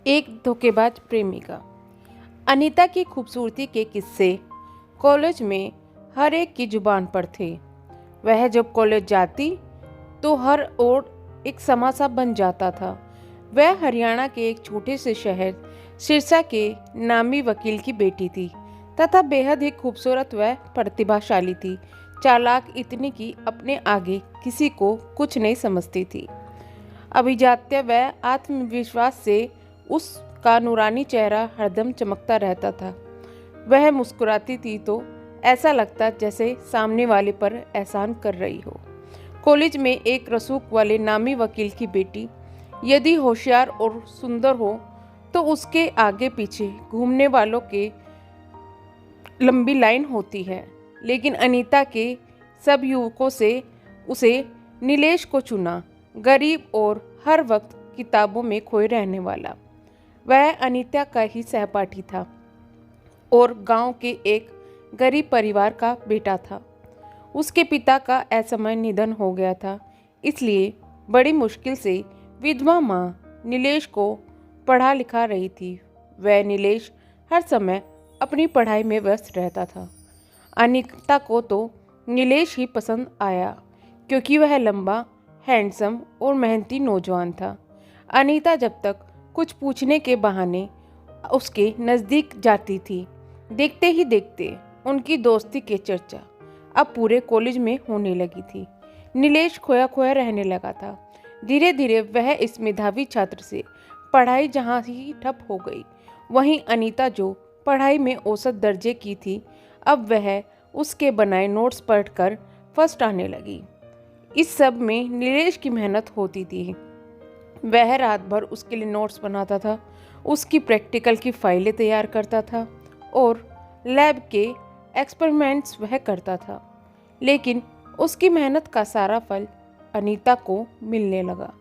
एक धोखेबाज प्रेमिका। अनीता की खूबसूरती के किस्से कॉलेज में हर एक की जुबान पर थे। वह जब कॉलेज जाती तो हर ओर एक समासा बन जाता था। वह हरियाणा के एक छोटे से शहर सिरसा के नामी वकील की बेटी थी तथा बेहद ही खूबसूरत व प्रतिभाशाली थी। चालाक इतनी कि अपने आगे किसी को कुछ नहीं समझती थी। अभिजात्य व आत्मविश्वास से उसका नूरानी चेहरा हरदम चमकता रहता था। वह मुस्कुराती थी तो ऐसा लगता जैसे सामने वाले पर एहसान कर रही हो। कॉलेज में एक रसूख वाले नामी वकील की बेटी यदि होशियार और सुंदर हो तो उसके आगे पीछे घूमने वालों के लंबी लाइन होती है। लेकिन अनीता के सब युवकों से उसे नीलेश को चुना। गरीब और हर वक्त किताबों में खोए रहने वाला वह अनीता का ही सहपाठी था और गांव के एक गरीब परिवार का बेटा था। उसके पिता का असमय निधन हो गया था, इसलिए बड़ी मुश्किल से विधवा माँ नीलेश को पढ़ा लिखा रही थी। वह नीलेश हर समय अपनी पढ़ाई में व्यस्त रहता था। अनीता को तो नीलेश ही पसंद आया क्योंकि वह लंबा, हैंडसम और मेहनती नौजवान था। अनीता जब तक कुछ पूछने के बहाने उसके नज़दीक जाती थी, देखते ही देखते उनकी दोस्ती की चर्चा अब पूरे कॉलेज में होने लगी थी। नीलेश खोया खोया रहने लगा था। धीरे धीरे वह इस मेधावी छात्र से पढ़ाई जहाँ ही ठप हो गई, वहीं अनीता जो पढ़ाई में औसत दर्जे की थी, अब वह उसके बनाए नोट्स पढ़कर फर्स्ट आने लगी। इस सब में नीलेश की मेहनत होती थी। वह रात भर उसके लिए नोट्स बनाता था, उसकी प्रैक्टिकल की फाइलें तैयार करता था और लैब के एक्सपेरिमेंट्स वह करता था। लेकिन उसकी मेहनत का सारा फल अनीता को मिलने लगा।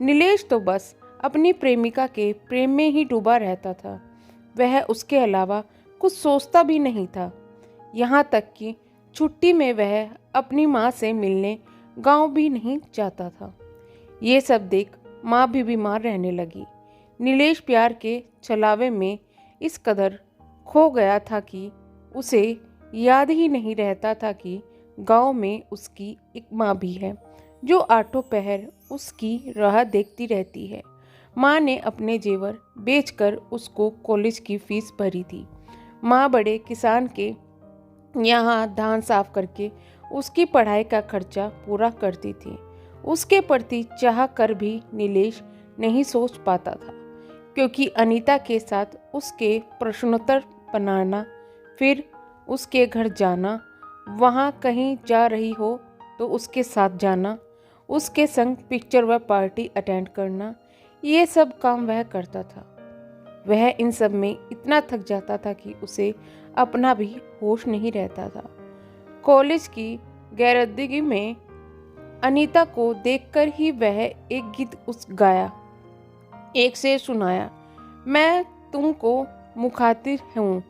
नीलेश तो बस अपनी प्रेमिका के प्रेम में ही डूबा रहता था। वह उसके अलावा कुछ सोचता भी नहीं था। यहाँ तक कि छुट्टी में वह अपनी माँ से मिलने गांव भी नहीं जाता था। ये सब देख माँ भी बीमार रहने लगी। नीलेश प्यार के छलावे में इस कदर खो गया था कि उसे याद ही नहीं रहता था कि गांव में उसकी एक माँ भी है जो आठों पहर उसकी राह देखती रहती है। माँ ने अपने जेवर बेचकर उसको कॉलेज की फीस भरी थी। माँ बड़े किसान के यहाँ धान साफ करके उसकी पढ़ाई का खर्चा पूरा करती थी। उसके प्रति चाह कर भी नीलेश नहीं सोच पाता था, क्योंकि अनीता के साथ उसके प्रश्नोत्तर बनाना, फिर उसके घर जाना, वहाँ कहीं जा रही हो तो उसके साथ जाना, उसके संग पिक्चर व पार्टी अटेंड करना, ये सब काम वह करता था। वह इन सब में इतना थक जाता था कि उसे अपना भी होश नहीं रहता था। कॉलेज की गैरदगी में अनीता को देखकर ही वह एक गीत उस गाया, एक शेर सुनाया, मैं तुमको मुखातिब हूँ,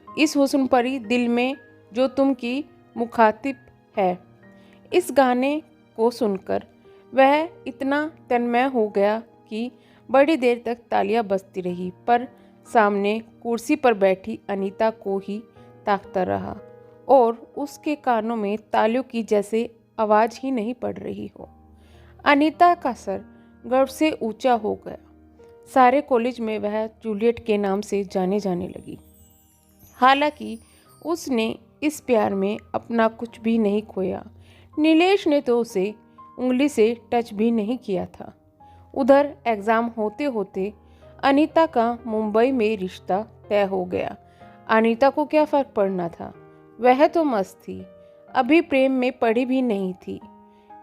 इस हुस्न परी दिल में जो तुम की मुखातिब है। इस गाने को सुनकर वह इतना तन्मय हो गया कि बड़ी देर तक तालियां बजती रही, पर सामने कुर्सी पर बैठी अनीता को ही ताकता रहा और उसके कानों में तालियों की जैसे आवाज़ ही नहीं पड़ रही हो। अनीता का सर गर्व से ऊंचा हो गया। सारे कॉलेज में वह जूलियट के नाम से जाने जाने लगी। हालांकि उसने इस प्यार में अपना कुछ भी नहीं खोया। नीलेश ने तो उसे उंगली से टच भी नहीं किया था। उधर एग्ज़ाम होते होते अनीता का मुंबई में रिश्ता तय हो गया। अनीता को क्या फ़र्क पड़ना था, वह तो मस्त थी, अभी प्रेम में पड़ी भी नहीं थी।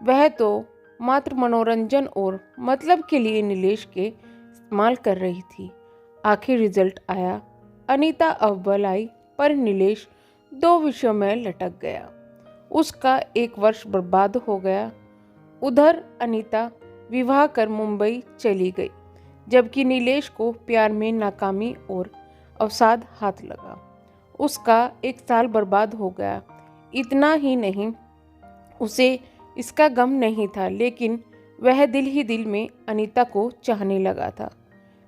वह तो मात्र मनोरंजन और मतलब के लिए नीलेश के इस्तेमाल कर रही थी। आखिर रिजल्ट आया, अनीता अव्वल आई, पर नीलेश 2 विषयों में लटक गया। उसका 1 वर्ष बर्बाद हो गया। उधर अनीता विवाह कर मुंबई चली गई, जबकि नीलेश को प्यार में नाकामी और अवसाद हाथ लगा। उसका 1 साल बर्बाद हो गया। इतना ही नहीं, उसे इसका गम नहीं था, लेकिन वह दिल ही दिल में अनीता को चाहने लगा था।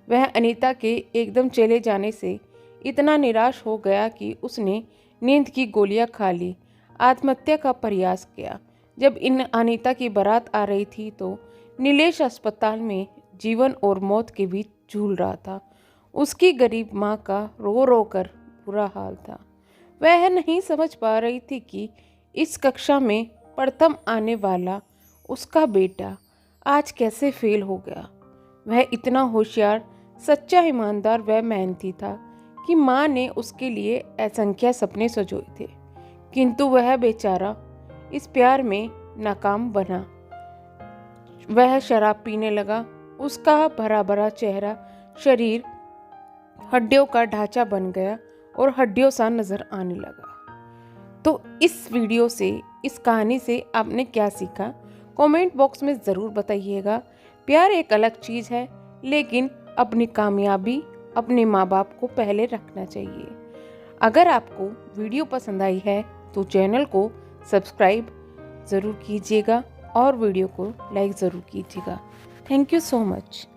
वह अनीता के एकदम चले जाने से इतना निराश हो गया कि उसने नींद की गोलियां खा ली, आत्महत्या का प्रयास किया। जब इन अनीता की बारात आ रही थी तो नीलेश अस्पताल में जीवन और मौत के बीच झूल रहा था। उसकी गरीब माँ का रो रो कर बुरा हाल था। वह नहीं समझ पा रही थी कि इस कक्षा में प्रथम आने वाला उसका बेटा आज कैसे फेल हो गया। वह इतना होशियार, सच्चा, ईमानदार व मेहनती था कि माँ ने उसके लिए असंख्य सपने सजोए थे, किंतु वह बेचारा इस प्यार में नाकाम बना। वह शराब पीने लगा। उसका भरा भरा चेहरा, शरीर हड्डियों का ढांचा बन गया और हड्डियों सा नजर आने लगा। तो इस वीडियो से, इस कहानी से आपने क्या सीखा, कमेंट बॉक्स में ज़रूर बताइएगा। प्यार एक अलग चीज़ है, लेकिन अपनी कामयाबी अपने माँ बाप को पहले रखना चाहिए। अगर आपको वीडियो पसंद आई है तो चैनल को सब्सक्राइब ज़रूर कीजिएगा और वीडियो को लाइक ज़रूर कीजिएगा। Thank you so much.